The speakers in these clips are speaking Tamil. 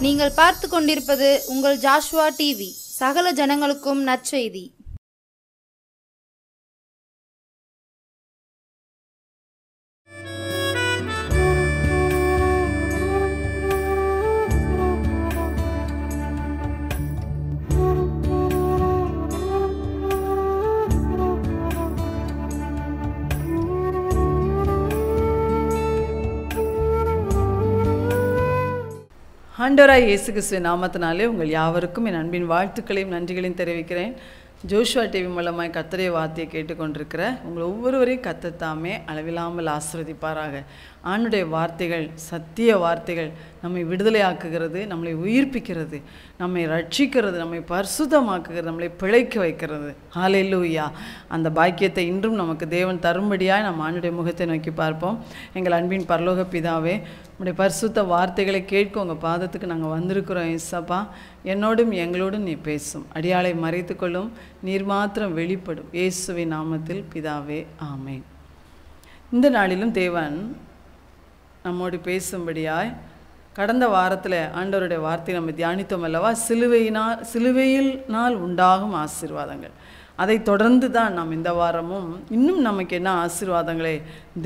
நீங்கள் பார்த்து கொண்டிருப்பது உங்கள் ஜாஷ்வா டிவி. சகல ஜனங்களுக்கும் நற்செய்தி. ஆண்டவராய் இயேசு கிறிஸ்துவின் நாமத்தினாலே உங்கள் யாவருக்கும் என் அன்பின் வாழ்த்துக்களையும் நன்றிகளையும் தெரிவிக்கிறேன். ஜோஷுவா டிவி மூலமாய் கர்த்தருடைய வார்த்தையை கேட்டுக்கொண்டிருக்கிற உங்கள் ஒவ்வொருவரையும் கர்த்தர் தாமே அளவில்லாமல் ஆசீர்வதிப்பாராக. ஆண்டுடைய வார்த்தைகள் சத்திய வார்த்தைகள் நம்மை விடுதலையாக்குகிறது, நம்மளை உயிர்ப்பிக்கிறது, நம்மை ரட்சிக்கிறது, நம்மை பரிசுத்தமாக்குகிறது, நம்மளை பிழைக்க வைக்கிறது. ஹல்லேலூயா! அந்த பாக்கியத்தை இன்றும் நமக்கு தேவன் தரும்படியாய் நம்ம ஆண்டுடைய முகத்தை நோக்கி பார்ப்போம். எங்கள் அன்பின் பரலோக பிதாவே, உங்களுடைய பரிசுத்த வார்த்தைகளை கேட்க உங்கள் பாதத்துக்கு நாங்கள் வந்திருக்கிறோம். இயேசப்பா, என்னோடும் எங்களோடும் நீ பேசும், அடியாளை மறைத்து கொள்ளும், நீர் மாத்திரம் வெளிப்படும். இயேசுவின் நாமத்தில் பிதாவே, ஆமென். இந்த நாளிலும் தேவன் நம்மோடு பேசும்படியாய் கடந்த வாரத்தில் ஆண்டவருடைய வார்த்தை நம்ம தியானித்தோம் அல்லவா? சிலுவையினால் உண்டாகும் ஆசீர்வாதங்கள். அதை தொடர்ந்து தான் நாம் இந்த வாரமும் இன்னும் நமக்கு என்ன ஆசீர்வாதங்களை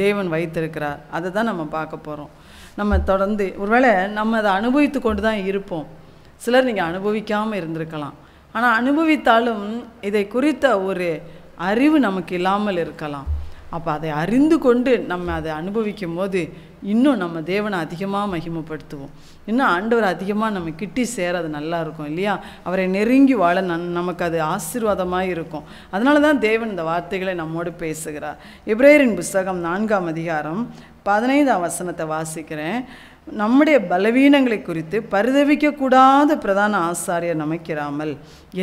தேவன் வைத்திருக்கிறார் அதை தான் நம்ம பார்க்க போகிறோம். நம்ம தொடர்ந்து ஒருவேளை நம்ம அதை அனுபவித்து கொண்டு தான் இருப்போம். சிலர் நீங்கள் அனுபவிக்காமல் இருந்திருக்கலாம். ஆனால் அனுபவித்தாலும் இதை குறித்த ஒரு அறிவு நமக்கு இல்லாமல் இருக்கலாம். அப்போ அதை அறிந்து கொண்டு நம்ம அதை அனுபவிக்கும் போது இன்னும் நம்ம தேவனை அதிகமாக மகிமைப்படுத்துவோம். இன்னும் ஆண்டவர் அதிகமாக நம்ம கிட்டி சேர அது நல்லா இருக்கும் இல்லையா? அவரை நெருங்கி வாழ நமக்கு அது ஆசீர்வாதமாக இருக்கும். அதனால தான் தேவன் இந்த வார்த்தைகளை நம்மோடு பேசுகிறார். எபிரேயரின் புஸ்தகம் 4ஆம் அதிகாரம் 15ஆம் வசனத்தை வாசிக்கிறேன். நம்முடைய பலவீனங்களை குறித்து பரிதவிக்கக்கூடாத பிரதான ஆசாரியர் நமக்கிராமல்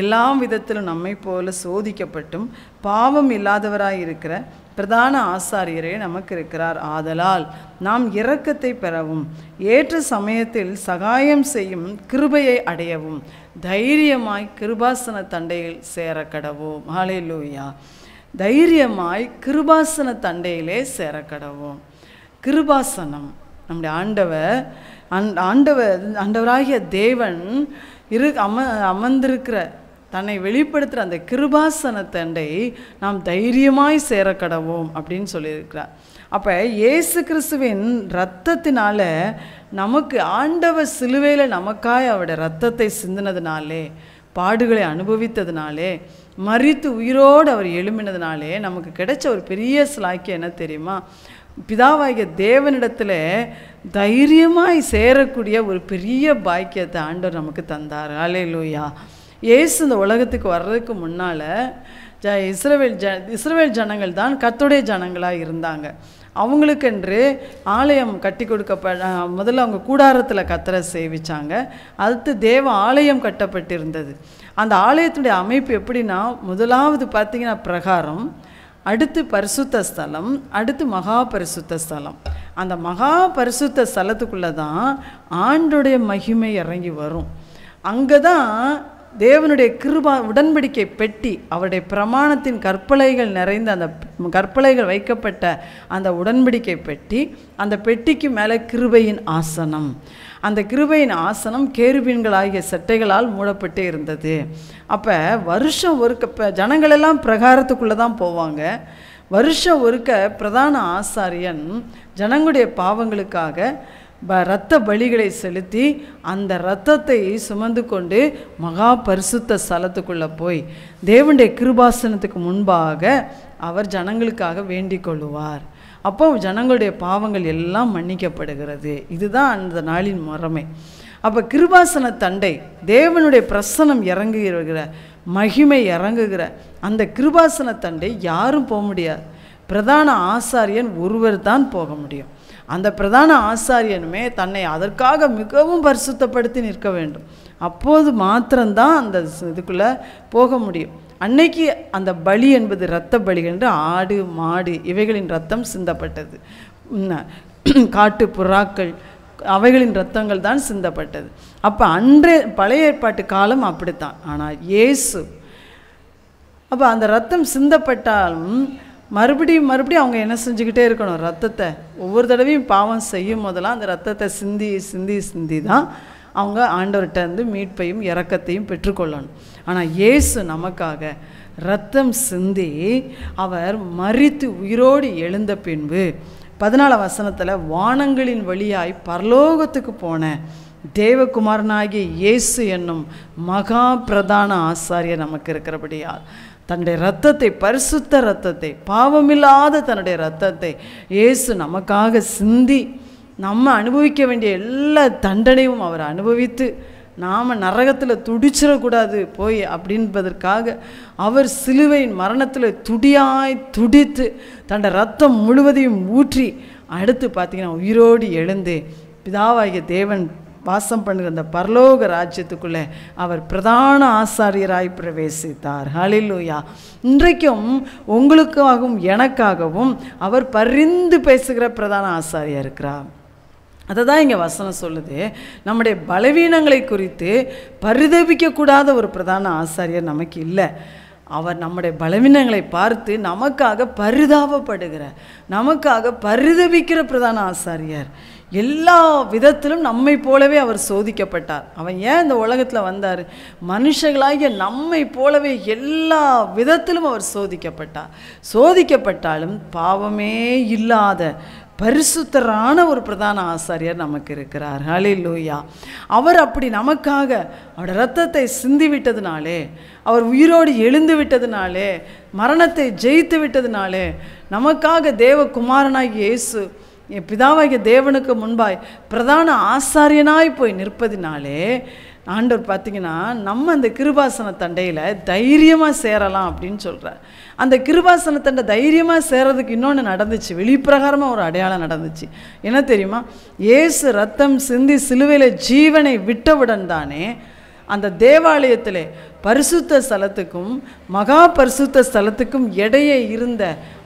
எல்லா விதத்திலும் நம்மை போல சோதிக்கப்பட்டும் பாவம் இல்லாதவராய் இருக்கிற பிரதான ஆசாரியரே நமக்கு இருக்கிறார். ஆதலால் நாம் இரக்கத்தை பெறவும் ஏற்ற சமயத்தில் சகாயம் செய்யும் கிருபையை அடையவும் தைரியமாய் கிருபாசன தண்டையில் சேர கடவோம். ஹல்லேலூயா! தைரியமாய் கிருபாசன தண்டையிலே சேர கடவோம். கிருபாசனம் நம்முடைய ஆண்டவராகிய தேவன் அமர்ந்திருக்கிற தன்னை வெளிப்படுத்துகிற அந்த கிருபாசனத்தண்டை நாம் தைரியமாய் சேர கடவோம் அப்படின்னு சொல்லியிருக்கிறார். அப்போ இயேசு கிறிஸ்துவின் இரத்தத்தினால நமக்கு ஆண்டவர் சிலுவையில் நமக்காய் அவருடைய இரத்தத்தை சிந்தினதுனாலே, பாடுகளை அனுபவித்ததுனாலே, மரித்து உயிரோடு அவர் எழும்பினதுனாலே நமக்கு கிடைச்ச ஒரு பெரிய சிலாக்கியம் என்ன தெரியுமா? பிதாவாகிய தேவனிடத்தில் தைரியமாய் சேரக்கூடிய ஒரு பெரிய பாக்கியத்தை ஆண்டவர் நமக்கு தந்தார். ஹல்லேலூயா! இயேசு இந்த உலகத்துக்கு வர்றதுக்கு முன்னால் இஸ்ரவேல் ஜனங்கள் தான் கர்த்தருடைய ஜனங்களாக இருந்தாங்க. அவங்களுக்கென்று ஆலயம் கட்டி முதல்ல அவங்க கூடாரத்தில் கர்த்தரை சேவிச்சாங்க. அடுத்து தேவ ஆலயம் கட்டப்பட்டிருந்தது. அந்த ஆலயத்துடைய அமைப்பு எப்படின்னா, முதலாவது பார்த்திங்கன்னா பிரகாரம், அடுத்து பரிசுத்த ஸ்தலம், அடுத்து மகா பரிசுத்த ஸ்தலம். அந்த மகா பரிசுத்த ஸ்தலத்துக்குள்ளே தான் ஆண்டுடைய மகிமை இறங்கி வரும். அங்கே தான் தேவனுடைய உடன்படிக்கை பெட்டி, அவருடைய பிரமாணத்தின் கற்பலைகள் நிறைந்த அந்த கற்பலைகள் வைக்கப்பட்ட அந்த உடன்படிக்கை பெட்டி, அந்த பெட்டிக்கு மேலே கிருபையின் ஆசனம். அந்த கிருபையின் ஆசனம் கேருபீன்களாகிய செட்டைகளால் மூடப்பட்டே இருந்தது. அப்போ வருஷம் ஒருக்க ஜனங்களெல்லாம் பிரகாரத்துக்குள்ளே தான் போவாங்க. வருஷம் ஒருக்க பிரதான ஆசாரியன் ஜனங்களுடைய பாவங்களுக்காக இரத்த பலிகளை செலுத்தி அந்த இரத்தத்தை சுமந்து கொண்டு மகா பரிசுத்த ஸ்தலத்துக்குள்ளே போய் தேவனுடைய கிருபாசனத்துக்கு முன்பாக அவர் ஜனங்களுக்காக வேண்டிக் கொள்ளுவார். அப்போ ஜனங்களுடைய பாவங்கள் எல்லாம் மன்னிக்கப்படுகிறது. இதுதான் அந்த நாளின் முறைமை. அப்போ கிருபாசன தண்டை, தேவனுடைய பிரசனம் இறங்குகிற மகிமை இறங்குகிற அந்த கிருபாசன தண்டை யாரும் போக முடியாது. பிரதான ஆசாரியன் ஒருவர் தான் போக முடியும். அந்த பிரதான ஆசாரியனுமே தன்னை அதற்காக மிகவும் பரிசுத்தப்படுத்தி நிற்க வேண்டும். அப்போது மாத்திரம்தான் அந்த இதுக்குள்ளே போக முடியும். அன்னைக்கு அந்த பலி என்பது இரத்த பலி என்று ஆடு மாடு இவைகளின் இரத்தம் சிந்தப்பட்டது. காட்டு புறாக்கள் அவைகளின் இரத்தங்கள் தான் சிந்தப்பட்டது. அப்போ பழைய ஏற்பாட்டு காலம் அப்படித்தான். ஆனால் இயேசு அப்போ அந்த இரத்தம் சிந்தப்பட்டாலும் மறுபடியும் அவங்க என்ன செஞ்சுக்கிட்டே இருக்கணும்? ரத்தத்தை ஒவ்வொரு தடவையும் பாவம் செய்யும் போதெல்லாம் அந்த ரத்தத்தை சிந்தி தான் அவங்க ஆண்டவர்கிட்ட இருந்து மீட்பையும் இரக்கத்தையும் பெற்றுக்கொள்ளணும். ஆனால் இயேசு நமக்காக இரத்தம் சிந்தி அவர் மரித்து உயிரோடு எழுந்த பின்பு 14 வசனத்தில் வானங்களின் வழியாய் பரலோகத்துக்கு போன தேவகுமாரனாகிய இயேசு என்னும் மகா பிரதான ஆசாரியர் நமக்கு இருக்கிறபடியால் தன்னுடைய இரத்தத்தை, பரிசுத்த இரத்தத்தை, பாவமில்லாத தன்னுடைய இரத்தத்தை இயேசு நமக்காக சிந்தி நம்ம அனுபவிக்க வேண்டிய எல்லா தண்டனையும் அவர் அனுபவித்து நாம் நரகத்தில் துடிச்சிடக்கூடாது போய் அப்படின்பதற்காக அவர் சிலுவையின் மரணத்தில் துடித்து தன்னுடைய ரத்தம் முழுவதையும் ஊற்றி அடுத்து பார்த்திங்கன்னா உயிரோடு எழுந்து பிதாவாகிய தேவன் வாசம் பண்ணுகிற அந்த பரலோக ராஜ்யத்துக்குள்ளே அவர் பிரதான ஆசாரியராய் பிரவேசித்தார். ஹல்லேலூயா. இன்றைக்கும் உங்களுக்காகவும் எனக்காகவும் அவர் பரிந்து பேசுகிற பிரதான ஆசாரியாக இருக்கிறார். அதை தான் இங்கே வசனம் சொல்லுது. நம்முடைய பலவீனங்களை குறித்து பரிதபிக்கக்கூடாத ஒரு பிரதான ஆசாரியர் நமக்கு இல்லை. அவர் நம்முடைய பலவீனங்களை பார்த்து நமக்காக பரிதாபப்படுகிற, நமக்காக பரிதபிக்கிற பிரதான ஆசாரியர். எல்லா விதத்திலும் நம்மை போலவே அவர் சோதிக்கப்பட்டார். அவன் ஏன் இந்த உலகத்தில் வந்தார்? மனுஷங்களாகிய நம்மை போலவே எல்லா விதத்திலும் அவர் சோதிக்கப்பட்டாலும் பாவமே இல்லாத பரிசுத்தரான ஒரு பிரதான ஆசாரியர் நமக்கு இருக்கிறார். ஹல்லேலூயா. அவர் அப்படி நமக்காக அவருடைய இரத்தத்தை சிந்தி விட்டதுனாலே, அவர் உயிரோடு எழுந்து விட்டதுனாலே, மரணத்தை ஜெயித்து விட்டதுனாலே, நமக்காக தேவகுமாரனாகிய இயேசு பிதாவாகிய தேவனுக்கு முன்பாய் பிரதான ஆசாரியனாய் போய் நிற்பதினாலே ஆண்டவர் பார்த்திங்கன்னா நம்ம அந்த கிருபாசன தண்டையில் தைரியமாக சேரலாம் அப்படின்னு சொல்கிறார். அந்த கிருபாசன தண்டை தைரியமாக சேரதுக்கு இன்னொன்று நடந்துச்சு, வெளிப்பிரகாரமாக ஒரு அடையாளம் நடந்துச்சு. என்ன தெரியுமா? இயேசு ரத்தம் சிந்தி சிலுவையில் ஜீவனை விட்டவுடன் தானே அந்த தேவாலயத்திலே பரிசுத்த ஸ்தலத்துக்கும் மகா பரிசுத்த ஸ்தலத்துக்கும் இடையே இருந்த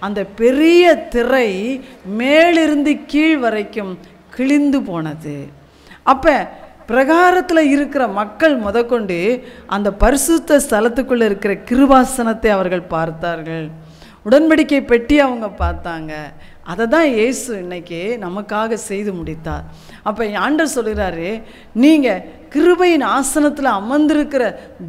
அந்த பெரிய திரை மேலிருந்து கீழ் வரைக்கும் கிழிந்து போனது. அப்போ பிரகாரத்தில் இருக்கிற மக்கள் முதற்கொண்டு அந்த பரிசுத்த ஸ்தலத்துக்குள்ளே இருக்கிற கிருபாசனத்தை அவர்கள் பார்த்தார்கள். உடன்படிக்கை பெட்டி அவங்க பார்த்தாங்க. அதை தான் இயேசு இன்னைக்கு நமக்காக செய்து முடித்தார். அப்போ ஆண்டவர் சொல்கிறாரு, நீங்கள் கிருபையின் ஆசனத்தில் அமர்ந்திருக்கிற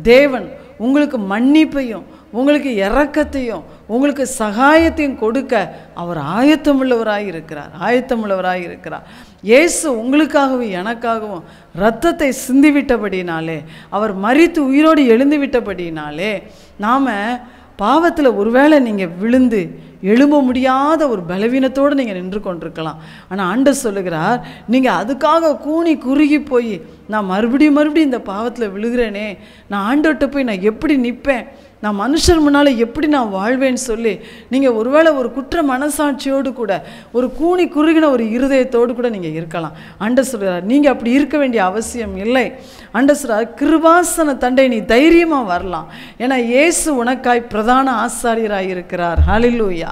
தேவன் உங்களுக்கு மன்னிப்பையும் உங்களுக்கு இரக்கத்தையும் உங்களுக்கு சகாயத்தையும் கொடுக்க அவர் ஆயத்தமுள்ளவராய் இருக்கிறார். இயேசு உங்களுக்காகவும் எனக்காகவும் இரத்தத்தை சிந்திவிட்டபடினாலே, அவர் மரித்து உயிரோடு எழுந்து விட்டபடினாலே, நாம் பாவத்தில் ஒருவேளை நீங்கள் விழுந்து எழும்ப முடியாத ஒரு பலவீனத்தோடு நீங்கள் நின்று கொண்டிருக்கலாம். ஆனால் ஆண்டவர் சொல்லுகிறார், நீங்கள் அதுக்காக கூனி குறுகி போய் நான் மறுபடியும் இந்த பாவத்தில் விழுகிறேனே, நான் ஆண்டவர்கிட்ட போய் நான் எப்படி நிற்பேன், நான் மனுஷர் முன்னால் எப்படி நான் வாழ்வேன்னு சொல்லி நீங்கள் ஒருவேளை ஒரு குற்ற மனசாட்சியோடு கூட ஒரு கூனி குறுகின ஒரு இருதயத்தோடு கூட நீங்கள் இருக்கலாம். ஆண்டவர் சொல்கிறார், நீங்கள் அப்படி இருக்க வேண்டிய அவசியம் இல்லை. ஆண்டவர் சொல்கிறார், கிருபாசன தண்டை நீ தைரியமாக வரலாம். ஏன்னா இயேசு உனக்காய் பிரதான ஆசாரியராக இருக்கிறார். ஹல்லேலூயா.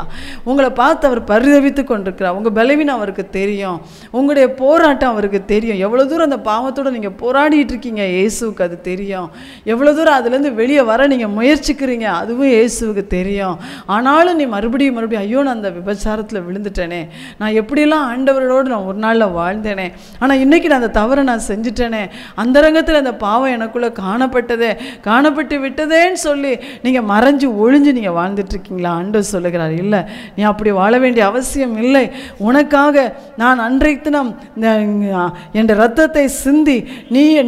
உங்களை பார்த்து அவர் பரிதபித்து கொண்டிருக்கிறார். உங்கள் பலவீனம் அவருக்கு தெரியும், உங்களுடைய போராட்டம் அவருக்கு தெரியும். எவ்வளோ தூரம் அந்த பாவத்தோடு நீங்கள் போராடிட்டு இருக்கீங்க இயேசுவுக்கு அது தெரியும். எவ்வளோ தூரம் அதுலேருந்து வெளியே வர நீங்கள் முயற்சிக்கிறீங்க அதுவும் இயேசுவுக்கு தெரியும். ஆனாலும் நீ மறுபடியும் ஐயோ நான் அந்த விபச்சாரத்தில் விழுந்துட்டேனே, நான் எப்படியெல்லாம் ஆண்டவரோடு நான் ஒரு நாளில் வாழ்ந்தேனே, ஆனால் இன்றைக்கி நான் அந்த தவறை நான் செஞ்சுட்டேனே, அந்த ரங்கத்தில் அந்த பாவம் எனக்குள்ளே காணப்பட்டு விட்டதேன்னு சொல்லி நீங்கள் மறைஞ்சு ஒழிஞ்சு நீங்கள் வாழ்ந்துட்டுருக்கீங்களா? ஆண்டவர் சொல்லுகிறார், இல்லை, நீ அப்படி வாழ வேண்டிய அவசியம் இல்லை. உனக்காக நான் அன்றைக்கு நான் என் இரத்தத்தை சிந்தி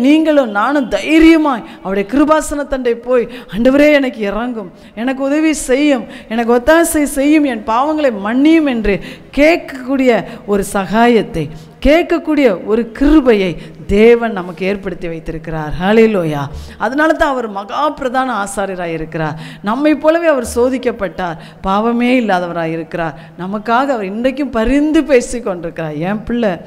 நீங்களும் நானும் தைரியமாய் அவருடைய கிருபாசன தண்டை போய் ஆண்டவரே எனக்கு இறங்கும், எனக்கு உதவி செய்யும், எனக்கு ஒத்தாசை செய்யும், என் பாவங்களை மன்னியும் என்று கேட்கக்கூடிய ஒரு சகாயத்தை, கேட்கக்கூடிய ஒரு கிருபையை தேவன் நமக்கு ஏற்படுத்தி வைத்திருக்கிறார். ஹல்லேலூயா. அதனால தான் அவர் மகா பிரதான ஆசாரியராக இருக்கிறார். நம்மை போலவே அவர் சோதிக்கப்பட்டார், பாவமே இல்லாதவராக இருக்கிறார். நமக்காக அவர் இன்றைக்கும் பரிந்து பேசி கொண்டிருக்கிறார்.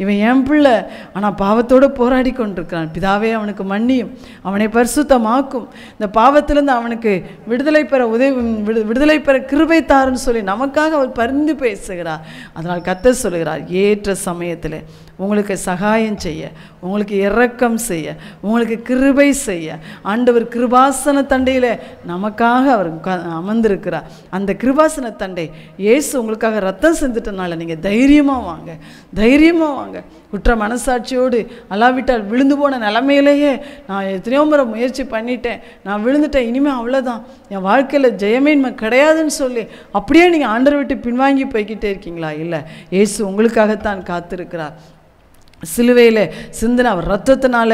இவன் என் பிள்ளை ஆனால் பாவத்தோடு போராடி கொண்டிருக்கிறான், பிதாவே அவனுக்கு மன்னியும், அவனை பரிசுத்தமாக்கும், இந்த பாவத்திலிருந்து அவனுக்கு விடுதலை பெற கிருபை தாருன்னு சொல்லி நமக்காக அவர் பரிந்து பேசுகிறார். அதனால் கர்த்தர் சொல்கிறார், ஏற்ற சமயத்தில் உங்களுக்கு சகாயம் செய்ய, உங்களுக்கு இரக்கம் செய்ய, உங்களுக்கு கிருபை செய்ய ஆண்டவர் கிருபாசன தண்டையில் நமக்காக அவர் அமர்ந்திருக்கிறார். அந்த கிருபாசன தண்டை இயேசு உங்களுக்காக ரத்தம் செஞ்சுட்டனால நீங்கள் தைரியமாக வாங்க. குற்ற மனசாட்சியோடு அல்லாவிட்டால் விழுந்து போன நிலைமையிலேயே நான் எத்தனையோ முறை முயற்சி பண்ணிட்டேன், நான் விழுந்துட்டேன், இனிமேல் அவ்வளோதான், என் வாழ்க்கையில் ஜெயமேன்மை கிடையாதுன்னு சொல்லி அப்படியே நீங்கள் ஆண்டரை விட்டு பின்வாங்கி போய்கிட்டே இருக்கீங்களா? இல்லை, இயேசு உங்களுக்காகத்தான் காத்திருக்கிறார். சிலுவையில் சிந்தின அவர் ரத்தத்தினால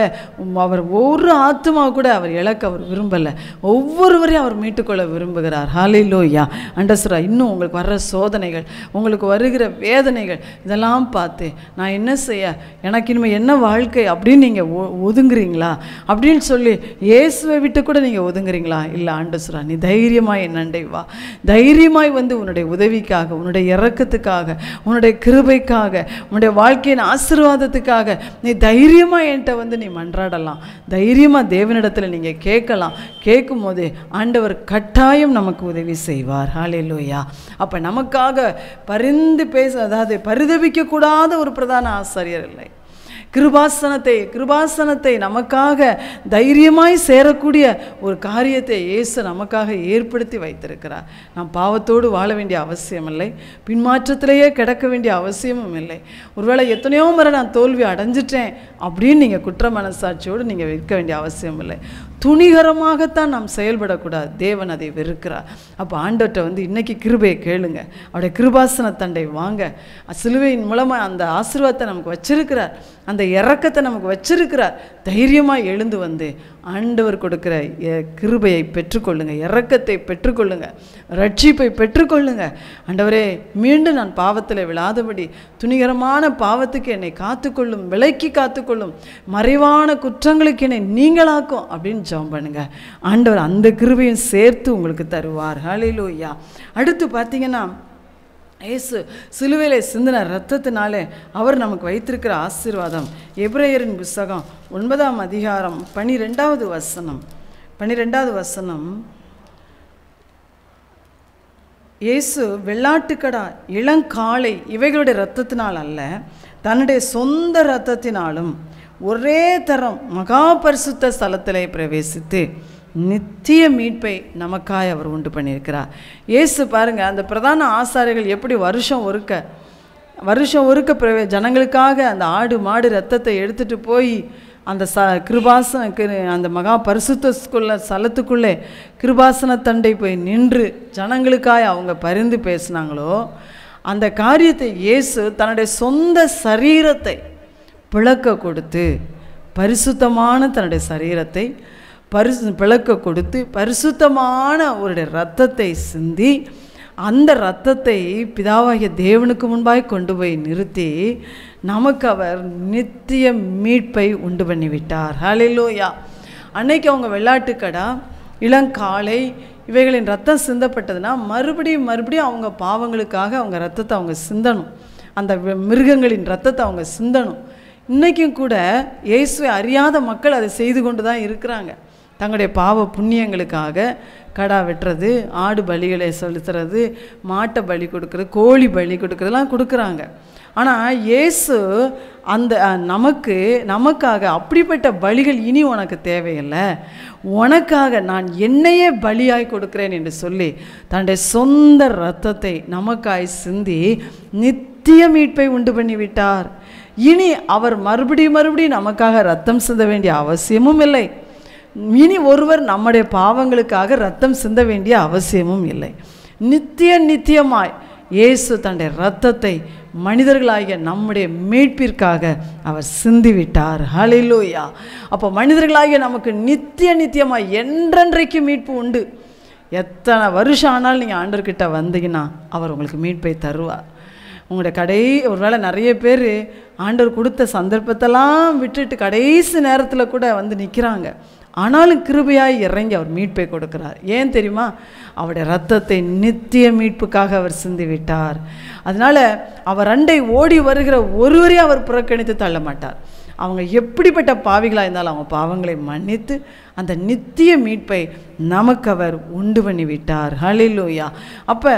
அவர் ஒரு ஆத்மா கூட அவர் இழக்க அவர் விரும்பலை. ஒவ்வொருவரையும் அவர் மீட்டுக்கொள்ள விரும்புகிறார். ஹல்லேலூயா. அண்டர்ஸ்டா. இன்னும் உங்களுக்கு வர்ற சோதனைகள், உங்களுக்கு வருகிற வேதனைகள் இதெல்லாம் பார்த்து நான் என்ன செய்ய, எனக்கு இனிமேல் என்ன வாழ்க்கை அப்படின்னு நீங்கள் ஒதுங்குறீங்களா? அப்படின்னு சொல்லி இயேசுவை விட்டு கூட நீங்கள் ஒதுங்குறீங்களா? இல்லை, ஆண்டர்ஸ்டா, நீ தைரியமாய் என் அண்டை வா. தைரியமாய் வந்து உன்னுடைய உதவிக்காக, உன்னுடைய இரக்கத்துக்காக, உன்னுடைய கிருபைக்காக, உன்னுடைய வாழ்க்கையின் ஆசீர்வாதத்துக்காக நீ தைரியமா என்கிட்ட வந்து நீ மன்றாடலாம். தைரியமா தேவனிடத்துல நீங்க கேட்கலாம். கேட்கும் போது ஆண்டவர் கட்டாயம் நமக்கு உதவி செய்வார். ஹல்லேலூயா. அப்ப நமக்காக பரிந்து பேச, அதாவது பரிதபிக்க கூடாத ஒரு பிரதான ஆசாரியர் இல்லை. கிருபாசனத்தை நமக்காக தைரியமாய் சேரக்கூடிய ஒரு காரியத்தை இயேசு நமக்காக ஏற்படுத்தி வைத்திருக்கிறார். நாம் பாவத்தோடு வாழ வேண்டிய அவசியம் இல்லை, பின்மாற்றத்திலேயே கிடக்க வேண்டிய அவசியமும் இல்லை. ஒருவேளை எத்தனையோ முறை நான் தோல்வி அடைஞ்சிட்டேன் அப்படின்னு நீங்கள் குற்ற மனசாட்சியோடு நீங்கள் இருக்க வேண்டிய அவசியம் இல்லை. துணிகரமாகத்தான் நாம் செயல்படக்கூடாது. தேவன் அதை வெறுக்கிறார். அப்போ ஆண்டவர்கிட்ட வந்து இன்னைக்கு கிருபையை கேளுங்க, அவருடைய கிருபாசன தண்டை வாங்க. சிலுவையின் மூலமாக அந்த ஆசீர்வாதத்தை நமக்கு வச்சிருக்கிறார், அந்த இரக்கத்தை நமக்கு வச்சிருக்கிறார். தைரியமாக எழுந்து வந்து ஆண்டவர் கொடுக்கிற கிருபையை பெற்றுக்கொள்ளுங்க, இரக்கத்தை பெற்றுக்கொள்ளுங்க, ரட்சிப்பை பெற்றுக்கொள்ளுங்க. ஆண்டவரே, மீண்டும் நான் பாவத்தில் விழாதபடி துணிகரமான பாவத்துக்கு என்னை காத்துக்கொள்ளும், விலைக்கு காத்துக்கொள்ளும், மறைவான குற்றங்களுக்கு என்னை நீங்களாக்கும் அப்படின்னு ஜெபம் பண்ணுங்க. ஆண்டவர் அந்த கிருபையும் சேர்த்து உங்களுக்கு தருவார். ஹல்லேலூயா. அடுத்து பார்த்தீங்கன்னா, இயேசு சிலுவையிலே சிந்தின இரத்தத்தினாலே அவர் நமக்கு வைத்திருக்கிற ஆசீர்வாதம். எபிரேயரின் புத்தகம் 9ஆம் அதிகாரம் 12வது வசனம். இயேசு வெள்ளாட்டுக்கடா, இளங்காளை இவைகளுடைய இரத்தத்தினால் அல்ல, தன்னுடைய சொந்த இரத்தத்தினாலும் ஒரே தரம் மகா பரிசுத்த ஸ்தலத்திலே பிரவேசித்து நித்திய மீட்பை நமக்காய் அவர் உண்டு பண்ணியிருக்கிறார். இயேசு பாருங்க, அந்த பிரதான ஆசாரியர்கள் எப்படி வருஷம் ஒருக்க ஜனங்களுக்காக அந்த ஆடு மாடு ரத்தத்தை எடுத்துட்டு போய் அந்த அந்த மகா பரிசுத்த ஸ்தலத்துக்குள்ளே கிருபாசன தண்டை போய் நின்று ஜனங்களுக்காய் அவங்க பரிந்து பேசினாங்களோ, அந்த காரியத்தை இயேசு தன்னுடைய சொந்த சரீரத்தை பிளக்க கொடுத்து, பரிசுத்தமான தன்னுடைய சரீரத்தை பிளக்க கொடுத்து பரிசுத்தமான ஒரு இரத்தத்தை சிந்தி, அந்த இரத்தத்தை பிதாவாகிய தேவனுக்கு முன்பாய் கொண்டு போய் நிறுத்தி நமக்கு அவர் நித்திய மீட்பை உண்டு பண்ணிவிட்டார். ஹல்லேலூயா. அன்னைக்கு அவங்க வெள்ளாட்டுக்கடா, இளங்காளை இவைகளின் ரத்தம் சிந்தப்பட்டதுன்னா மறுபடியும் அவங்க பாவங்களுக்காக அவங்க ரத்தத்தை அவங்க சிந்தணும், அந்த மிருகங்களின் ரத்தத்தை அவங்க சிந்தணும். இன்றைக்கும் கூட இயேசுவை அறியாத மக்கள் அதை செய்து கொண்டு தான் இருக்கிறாங்க. தங்களுடைய பாவ புண்ணியங்களுக்காக கடா வெட்டுறது, ஆடு பலிகளை செலுத்துறது, மாட்டை பலி கொடுக்குறது, கோழி பலி கொடுக்குறதுலாம் கொடுக்குறாங்க. ஆனால் இயேசு அந்த நமக்காக அப்படிப்பட்ட பலிகள் இனி உனக்கு தேவையில்லை, உனக்காக நான் என்னையே பலியாய் கொடுக்கிறேன் என்று சொல்லி தன்னுடைய சொந்த இரத்தத்தை நமக்காய் சிந்தி நித்திய மீட்பை உண்டு பண்ணிவிட்டார். இனி அவர் மறுபடியும் நமக்காக ரத்தம் சிந்த வேண்டிய அவசியமும் இல்லை. இனி ஒருவர் நம்முடைய பாவங்களுக்காக ரத்தம் சிந்த வேண்டிய அவசியமும் இல்லை. நித்தியமாய் இயேசு தன்னுடைய இரத்தத்தை மனிதர்களாகிய நம்முடைய மீட்பிற்காக அவர் சிந்திவிட்டார். ஹல்லேலூயா. அப்போ மனிதர்களாகிய நமக்கு நித்தியமாய் என்றென்றைக்கு மீட்பு உண்டு. எத்தனை வருஷம் ஆனாலும் நீங்கள் ஆண்டவர்கிட்ட வந்தீங்கன்னா அவர் உங்களுக்கு மீட்பை தருவார். உங்களுடைய ஒருவேளை நிறைய பேர் ஆண்டவர் கொடுத்த சந்தர்ப்பத்தெல்லாம் விட்டுட்டு கடைசி நேரத்தில் கூட வந்து நிற்கிறாங்க. ஆனாலும் கிருபையாய் இறங்கி அவர் மீட்பை கொடுக்கிறார். ஏன் தெரியுமா? அவருடைய இரத்தத்தை நித்திய மீட்புக்காக அவர் சிந்திவிட்டார். அதனால் அவர் அண்டை ஓடி வருகிற ஒருவரையும் அவர் புறக்கணித்து தள்ள மாட்டார். அவங்க எப்படிப்பட்ட பாவிகளாக இருந்தாலும் அவங்க பாவங்களை மன்னித்து அந்த நித்திய மீட்பை நமக்கு அவர் உண்டு பண்ணிவிட்டார். ஹல்லேலூயா. அப்போ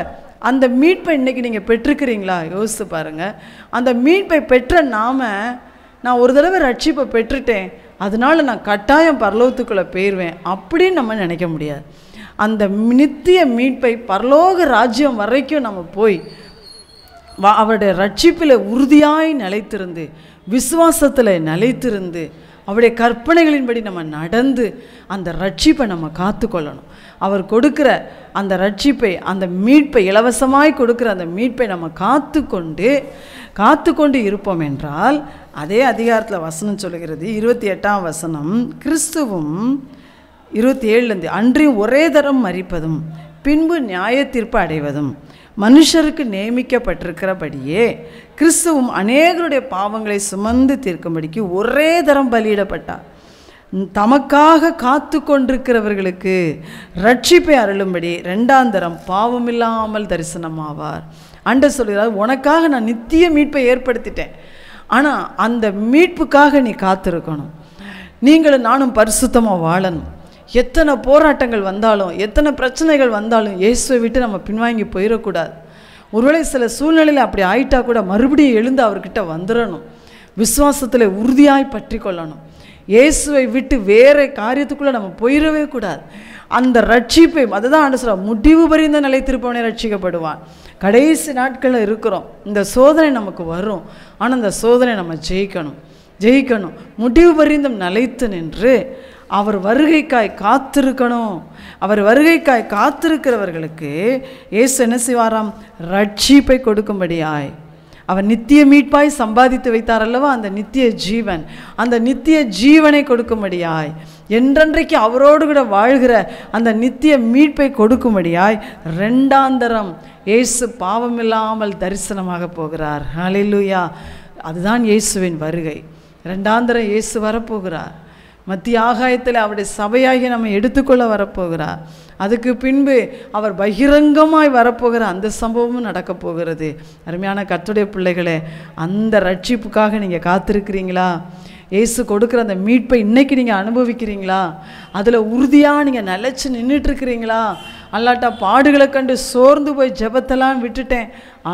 அந்த மீட்பை இன்றைக்கி நீங்கள் பெற்றிருக்கிறீங்களா? யோசித்து பாருங்கள். அந்த மீட்பை பெற்ற நான் ஒரு தடவை ரட்சிப்பை பெற்றுட்டேன், அதனால் நான் கட்டாயம் பரலோகத்துக்குள்ளே போயிடுவேன் அப்படின்னு நம்ம நினைக்க முடியாது. அந்த நித்திய மீட்பை பரலோக ராஜ்யம் வரைக்கும் நம்ம போய் அவருடைய ரட்சிப்பில் உறுதியாய் நிலைத்திருந்து, விசுவாசத்தில் நிலைத்திருந்து, அவருடைய கற்பனைகளின்படி நம்ம நடந்து அந்த ரட்சிப்பை நம்ம காத்துக்கொள்ளணும். அவர் கொடுக்குற அந்த ரட்சிப்பை, அந்த மீட்பை, இலவசமாய் கொடுக்குற அந்த மீட்பை நம்ம காத்துக்கொண்டு இருப்போம் என்றால், அதே அதிகாரத்தில் வசனம் சொல்லுகிறது, 28ஆம் வசனம், கிறிஸ்துவும் 27 அன்றியும் ஒரே தரம் மரிப்பதும் பின்பு நியாய தீர்ப்பு அடைவதும் மனுஷருக்கு நியமிக்கப்பட்டிருக்கிறபடியே கிறிஸ்துவும் அநேகருடைய பாவங்களை சுமந்து தீர்க்கும்படிக்கு ஒரே தரம் பலியிடப்பட்டார். தமக்காக காத்து கொண்டிருக்கிறவர்களுக்கு ரட்சிப்பை அருளும்படி 2ஆம் தரம் பாவமில்லாமல் தரிசனமாவார். ஆண்டவர் சொல்கிறார், உனக்காக நான் நித்திய மீட்பை ஏற்படுத்திட்டேன், ஆனால் அந்த மீட்புக்காக நீ காத்திருக்கணும். நீங்களும் நானும் பரிசுத்தமாக வாழணும். எத்தனை போராட்டங்கள் வந்தாலும், எத்தனை பிரச்சனைகள் வந்தாலும் இயேசுவை விட்டு நம்ம பின்வாங்கி போயிடக்கூடாது. ஒருவேளை சில சூழ்நிலையில் அப்படி ஆயிட்டா கூட மறுபடியும் எழுந்து அவர்கிட்ட வந்துடணும். விசுவாசத்தில் உறுதியாய் பற்றி கொள்ளணும். இயேசுவை விட்டு வேறு காரியத்துக்குள்ளே நம்ம போயிடவே கூடாது. அந்த ரட்சிப்பை, அதுதான் ஆண்டு சொல்ல, முடிவு பரிந்த நிலைத்திருப்பவனே ரட்சிக்கப்படுவான். கடைசி நாட்களில் இருக்கிறோம். இந்த சோதனை நமக்கு வரும், ஆனால் இந்த சோதனை நம்ம ஜெயிக்கணும். முடிவு பரிந்தும் நிலைத்து நின்று அவர் வருகைக்காய் காத்திருக்கணும். அவர் வருகைக்காய் காத்திருக்கிறவர்களுக்கு இயேசு என்ன செய்வாராம்? ரட்சிப்பை கொடுக்கும்படியாய் அவர் நித்திய மீட்பாய் சம்பாதித்து வைத்தார் அல்லவா, அந்த நித்திய ஜீவன், அந்த நித்திய ஜீவனை கொடுக்கும்படியாய், என்றென்றைக்கு அவரோடு கூட வாழ்கிற அந்த நித்திய மீட்பை கொடுக்கும்படியாய் 2ஆம் தரம் இயேசு பாவமில்லாமல் தரிசனமாக போகிறார். ஹல்லேலூயா! அதுதான் இயேசுவின் வருகை. 2ஆம் தரம் இயேசு வரப்போகிறார். மத்திய ஆகாயத்தில் அவருடைய சபையாகி நம்ம எடுத்துக்கொள்ள வரப்போகிறார். அதுக்கு பின்பு அவர் பகிரங்கமாய் வரப்போகிற அந்த சம்பவமும் நடக்கப் போகிறது. அருமையான கர்த்தருடைய பிள்ளைகளே, அந்த ரட்சிப்புக்காக நீங்கள் காத்திருக்கிறீங்களா? இயேசு கொடுக்குற அந்த மீட்பை இன்றைக்கி நீங்கள் அனுபவிக்கிறீங்களா? அதில் உறுதியாக நீங்கள் நிலச்சி நின்றுட்டுருக்கிறீங்களா? அல்லாட்டா பாடுகளை கண்டு சோர்ந்து போய் ஜெபத்தெல்லாம் விட்டுட்டேன்,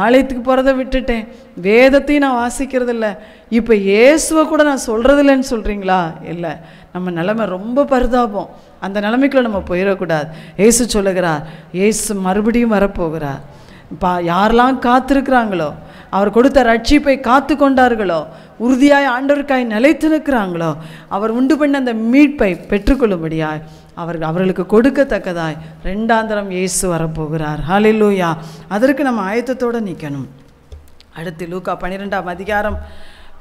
ஆலயத்துக்கு போகிறத விட்டுட்டேன், வேதத்தையும் நான் வாசிக்கிறதில்ல, இப்போ இயேசுவை கூட நான் சொல்கிறதில்லைன்னு சொல்கிறீங்களா? இல்லை, நம்ம நிலைமை ரொம்ப பரிதாபம். அந்த நிலைமைக்குள்ள நம்ம போயிடக்கூடாது. இயேசு சொல்லுகிறார், இயேசு மறுபடியும் வரப்போகிறார். யாரெல்லாம் காத்திருக்கிறாங்களோ, அவர் கொடுத்த ரட்சிப்பை காத்து கொண்டார்களோ, உறுதியாய் ஆண்டவருக்காய் நிலைத்து நிற்கிறாங்களோ, அவர் உண்டு பண்ண அந்த மீட்பை பெற்றுக்கொள்ளும்படியாய் அவர்களுக்கு கொடுக்கத்தக்கதாய் 2ஆம் தரம் இயேசு வரப்போகிறார். ஹல்லேலூயா! அதற்கு நம்ம ஆயத்தத்தோடு நிற்கணும். அடுத்து லூக்கா 12ஆம் அதிகாரம்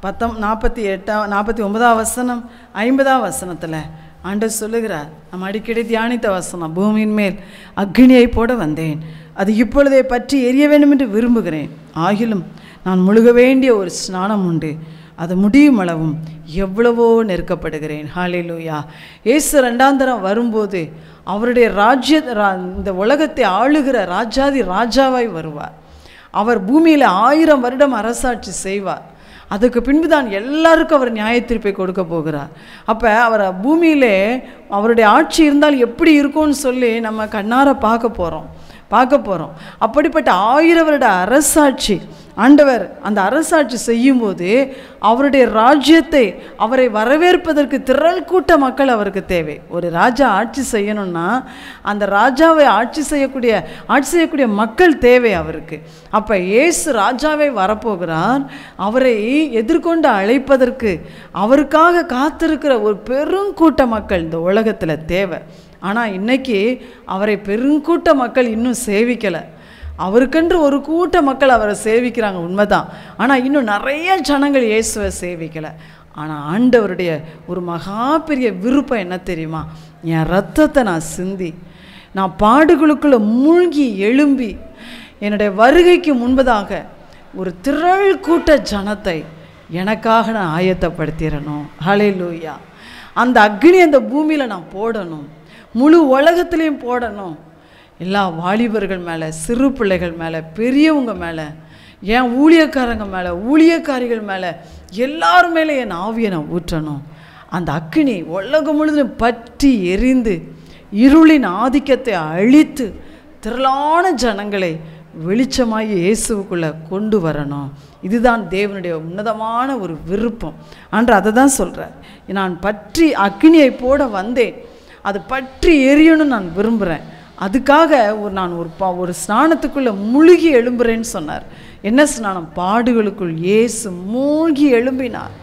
49ஆம் வசனம் 50ஆம் வசனத்தில் ஆண்டவர் சொல்லுகிறார், நம்ம அடிக்கடி தியானித்த வசனம், பூமியின் மேல் அக்னியை போட வந்தேன், அது இப்பொழுதே பற்றி எரிய வேண்டும் என்று விரும்புகிறேன், ஆகிலும் நான் முழுக வேண்டிய ஒரு ஸ்நானம் உண்டு, அது முடியும் அளவும் எவ்வளவோ நெருக்கப்படுகிறேன். ஹல்லேலூயா! இயேசு 2ஆம் தரம் வரும்போது அவருடைய இந்த உலகத்தை ஆளுகிற ராஜாவாய் வருவார். அவர் பூமியில் 1000 வருடம் அரசாட்சி செய்வார். அதுக்கு பின்பு தான் எல்லாருக்கும் அவர் நியாய தீர்ப்பை கொடுக்க போகிறார். அப்போ அவர் பூமியிலே அவருடைய ஆட்சி இருந்தால் எப்படி இருக்கும்னு சொல்லி நம்ம கண்ணார பார்க்க போகிறோம். அப்படிப்பட்ட 1000 வருட அரசாட்சி ஆண்டவர் அந்த அரசாட்சி செய்யும்போது அவருடைய ராஜ்யத்தை, அவரை வரவேற்பதற்கு திரள் கூட்ட மக்கள் அவருக்கு தேவை. ஒரு ராஜா ஆட்சி செய்யணும்னா அந்த ராஜாவை ஆட்சி செய்யக்கூடிய மக்கள் தேவை அவருக்கு. அப்போ இயேசு ராஜாவை வரப்போகிறார். அவரை எதிர்கொண்டு அழைப்பதற்கு அவருக்காக காத்திருக்கிற ஒரு பெருங்கூட்ட மக்கள் இந்த உலகத்தில் தேவை. ஆனால் இன்றைக்கி அவரை பெருங்கூட்ட மக்கள் இன்னும் சேவிக்கலை. அவருக்கென்று ஒரு கூட்ட மக்கள் அவரை சேவிக்கிறாங்க, உண்மைதான். ஆனால் இன்னும் நிறைய ஜனங்கள் இயேசுவை சேவிக்கலை. ஆனால் ஆண்டவருடைய ஒரு மகா பெரிய விருப்பம் என்ன தெரியுமா? என் ரத்தத்தை நான் சிந்தி, நான் பாடுகளுக்குள்ளே மூழ்கி எழும்பி என்னுடைய வருகைக்கு முன்பதாக ஒரு திரள் கூட்ட ஜனத்தை எனக்காக நான் ஆயத்தப்படுத்திடணும். ஹல்லேலூயா! அந்த அக்னி அந்த பூமியில் நான் போடணும், முழு உலகத்துலேயும் போடணும். எல்லா வாலிபர்கள் மேலே, சிறு பிள்ளைகள் மேலே, பெரியவங்க மேலே, என் ஊழியக்காரங்க மேலே, ஊழியக்காரிகள் மேலே, எல்லாரும் மேலே என் ஆவியை நான் ஊற்றணும். அந்த அக்கினி உலகம் முழுவதும் பற்றி எரிந்து இருளின் ஆதிக்கத்தை அழித்து திரளான ஜனங்களை வெளிச்சமாகி இயேசுவுக்குள்ளே கொண்டு வரணும். இதுதான் தேவனுடைய உன்னதமான ஒரு விருப்பம். அன்று அதை தான் சொல்கிறேன், நான் பற்றி அக்கினியை போட வந்தேன், அது பற்றி எரியணும்னு நான் விரும்புகிறேன். அதுக்காக நான் ஒரு ஸ்நானத்துக்குள்ளே முழுகி எழும்புறேன்னு சொன்னார். என்ன ஸ்நானம்? பாடுகளுக்குள் இயேசு மூழ்கி எழும்பினார்.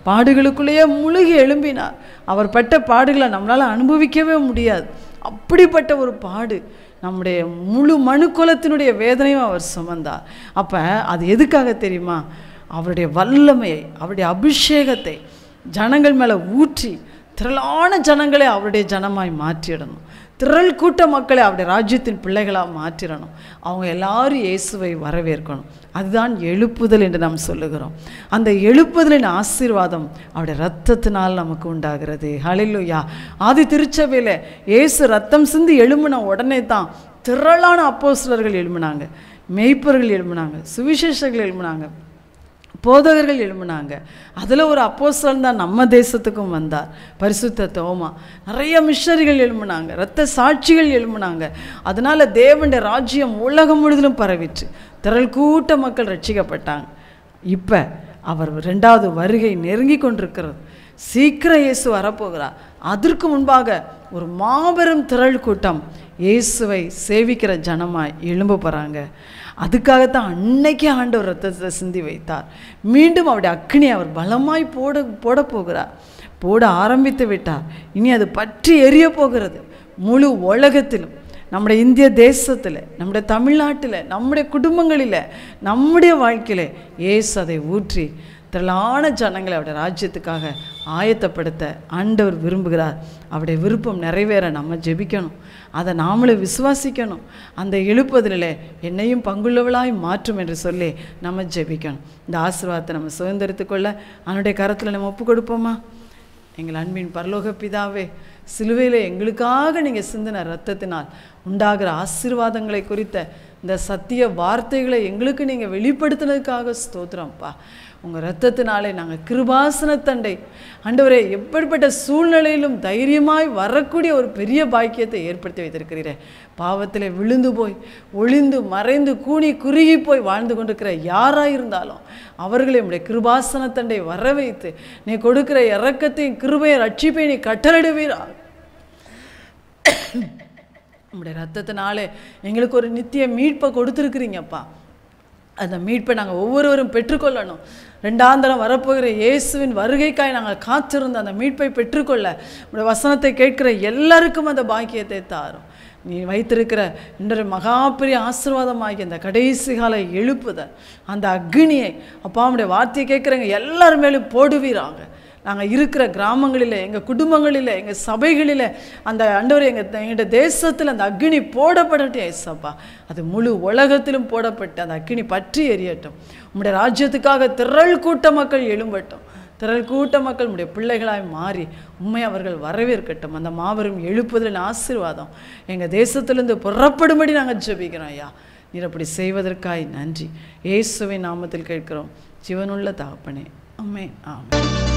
பாடுகளுக்குள்ளேயே முழுகி எழும்பினார். அவர் பட்ட பாடுகளை நம்மளால் அனுபவிக்கவே முடியாது. அப்படிப்பட்ட ஒரு பாடு, நம்முடைய முழு மனுக்குலத்தினுடைய வேதனையும் அவர் சுமந்தார். அப்போ அது எதுக்காக தெரியுமா? அவருடைய வல்லமையை, அவருடைய அபிஷேகத்தை ஜனங்கள் மேலே ஊற்றி திரளான ஜனங்களை அவருடைய ஜனமாய் மாற்றிடணும். திரள் கூட்ட மக்களை அவருடைய ராஜ்யத்தின் பிள்ளைகளாக மாற்றிடணும். அவங்க எல்லாரும் இயேசுவை வரவேற்கணும். அதுதான் எழுப்புதல் என்று நாம் சொல்லுகிறோம். அந்த எழுப்புதலின் ஆசீர்வாதம் அவருடைய இரத்தத்தினால் நமக்கு உண்டாகிறது. ஹல்லேலூயா. ஆதி திருச்சபையில் இயேசு ரத்தம் சிந்தி எழும்பின உடனே தான் திரளான அப்போஸ்தலர்கள் எழும்பினாங்க, மேய்ப்பர்கள் எழும்பினாங்க, சுவிசேஷர்கள் எழும்பினாங்க, போதகர்கள் எழும்பினாங்க. அதில் ஒரு அப்போஸ்தலன் தான் நம்ம தேசத்துக்கும் வந்தார், பரிசுத்த தோமா. நிறைய மிஷனரிகள் எழும்பினாங்க, இரத்த சாட்சிகள் எழும்பினாங்க. அதனால் தேவனுடைய ராஜ்யம் உலகம் முழுவதிலும் பரவிச்சு, திரள் கூட்ட மக்கள் ரட்சிக்கப்பட்டாங்க. இப்போ அவர் 2வது வருகை நெருங்கி கொண்டிருக்கிறது. சீக்கிரம் இயேசு வரப்போகிறார். அதற்கு முன்பாக ஒரு மாபெரும் திரள் கூட்டம் இயேசுவை சேவிக்கிற ஜனமாய் எழும்ப போகிறாங்க. அதுக்காகத்தான் அன்னைக்கே ஆண்டவர் ரத்தத்தை சிந்தி வைத்தார். மீண்டும் அவருடைய அக்கினி அவர் பலமாய் போட போகிறார். போட ஆரம்பித்து விட்டார். இனி அது பற்றி எரிய போகிறது. முழு உலகத்திலும், நம்முடைய இந்திய தேசத்தில், நம்முடைய தமிழ்நாட்டில், நம்முடைய குடும்பங்களில், நம்முடைய வாழ்க்கையில் இயேசு அதை ஊற்றி திரளான ஜனங்களை அவருடைய ராஜ்யத்துக்காக ஆயத்தப்படுத்த ஆண்டவர் விரும்புகிறார். அவருடைய விருப்பம் நிறைவேற நம்ம ஜெபிக்கணும். அதை நாமளே விசுவாசிக்கணும். அந்த எழுப்புதலில் என்னையும் பங்குள்ளவளாய் மாற்றும் என்று சொல்லி நம்ம ஜெபிக்கணும். இந்த ஆசீர்வாதத்தை நம்ம சுதந்திரத்துக்கொள்ள அவனுடைய கரத்தில் நம்ம ஒப்பு கொடுப்போமா? எங்கள் அன்பின் பரலோக பிதாவே, சிலுவையில் எங்களுக்காக நீங்கள் சிந்தின இரத்தத்தினால் உண்டாகிற ஆசீர்வாதங்களை குறித்த இந்த சத்திய வார்த்தைகளை எங்களுக்கு நீங்கள் வெளிப்படுத்தினதுக்காக ஸ்தோத்திரம்ப்பா. உங்கள் இரத்தத்தினாலே நாங்கள் கிருபாசனத்தண்டை ஆண்டவரே எப்படிப்பட்ட சூழ்நிலையிலும் தைரியமாய் வரக்கூடிய ஒரு பெரிய பாக்கியத்தை ஏற்படுத்தி வைத்திருக்கிறீரே. பாவத்தில் விழுந்து போய் ஒளிந்து மறைந்து கூனி குறுகி போய் வாழ்ந்து கொண்டிருக்கிற யாராக இருந்தாலும் அவர்களை உடைய கிருபாசனத்தண்டை வர வைத்து நீ கொடுக்கிற இரக்கத்தையும் கிருபையை ரட்சிப்பை நீ கட்டளையிடுவீரா. உங்களுடைய ரத்தத்தினாலே எங்களுக்கு ஒரு நித்திய மீட்பை கொடுத்துருக்குறீங்கப்பா. அந்த மீட்பை நாங்கள் ஒவ்வொருவரும் பெற்றுக்கொள்ளணும். 2ஆம் தரம் வரப்போகிற இயேசுவின் வருகைக்காய் நாங்கள் காத்திருந்த அந்த மீட்பை பெற்றுக்கொள்ள உடைய வசனத்தை கேட்கிற எல்லாருக்கும் அந்த பாக்கியத்தை தாரும். நீ வைத்திருக்கிற இன்றைய மகாபெரிய ஆசீர்வாதமாகி அந்த கடைசி கால எழுப்புதல், அந்த அக்னியை அப்பா உடைய வார்த்தையை கேட்குறவங்க எல்லார் மேலும் போடுவீராங்க. நாங்கள் இருக்கிற கிராமங்களில், எங்கள் குடும்பங்களில், எங்கள் சபைகளில் அந்த ஆண்டவர் எங்களுடைய தேசத்தில் அந்த அக்னி போடப்படட்டும் ஏசப்பா. அது முழு உலகத்திலும் போடப்பட்டு அந்த அக்னி பற்றி எரியட்டும். உம்முடைய ராஜ்யத்துக்காக திரள் கூட்ட மக்கள் எழும்பட்டும். திரள் கூட்ட மக்கள் உம்முடைய பிள்ளைகளாய் மாறி உண்மை அவர்கள் வரவேற்கட்டும். அந்த மாபெரும் எழுப்புதலின் ஆசீர்வாதம் எங்கள் தேசத்திலிருந்து புறப்படும்படி நாங்கள் ஜெபிக்கிறோம் ஐயா. நீர் அப்படி செய்வதற்காய் நன்றி. இயேசுவின் நாமத்தில் கேட்கிறோம் ஜீவனுள்ள தகப்பனே. ஆமென். ஆமென்.